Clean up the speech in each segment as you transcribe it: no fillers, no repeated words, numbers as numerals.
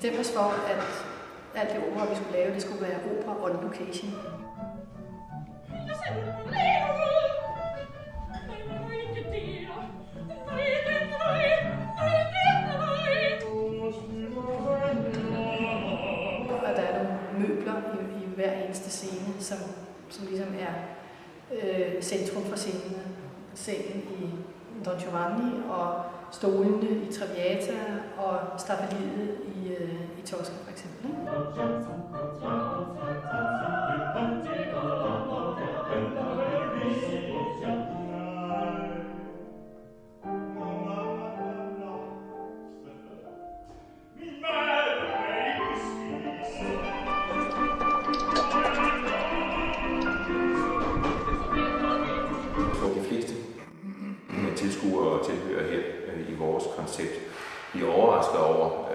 bestemte os for, at alt det opera, vi skulle lave, det skulle være opera on location. Og der er nogle møbler i hver eneste scene, som ligesom er centrum for scenen. Sengen i Don Giovanni og stolene i Traviata og staffeliet i Tosca for eksempel. Tilskuere og tilhører her i vores koncept. Vi er overrasket over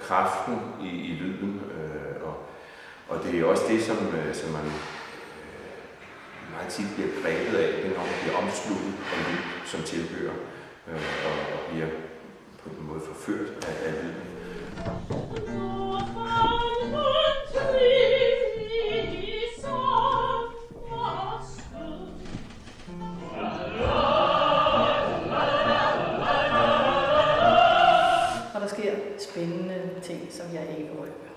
kraften i lyden, og det er også det, som man meget tit bliver grebet af, det når man bliver omsluttet af lyd som tilhører, og bliver på en måde forført af lyden. Og der sker spændende ting, som jeg ikke røber.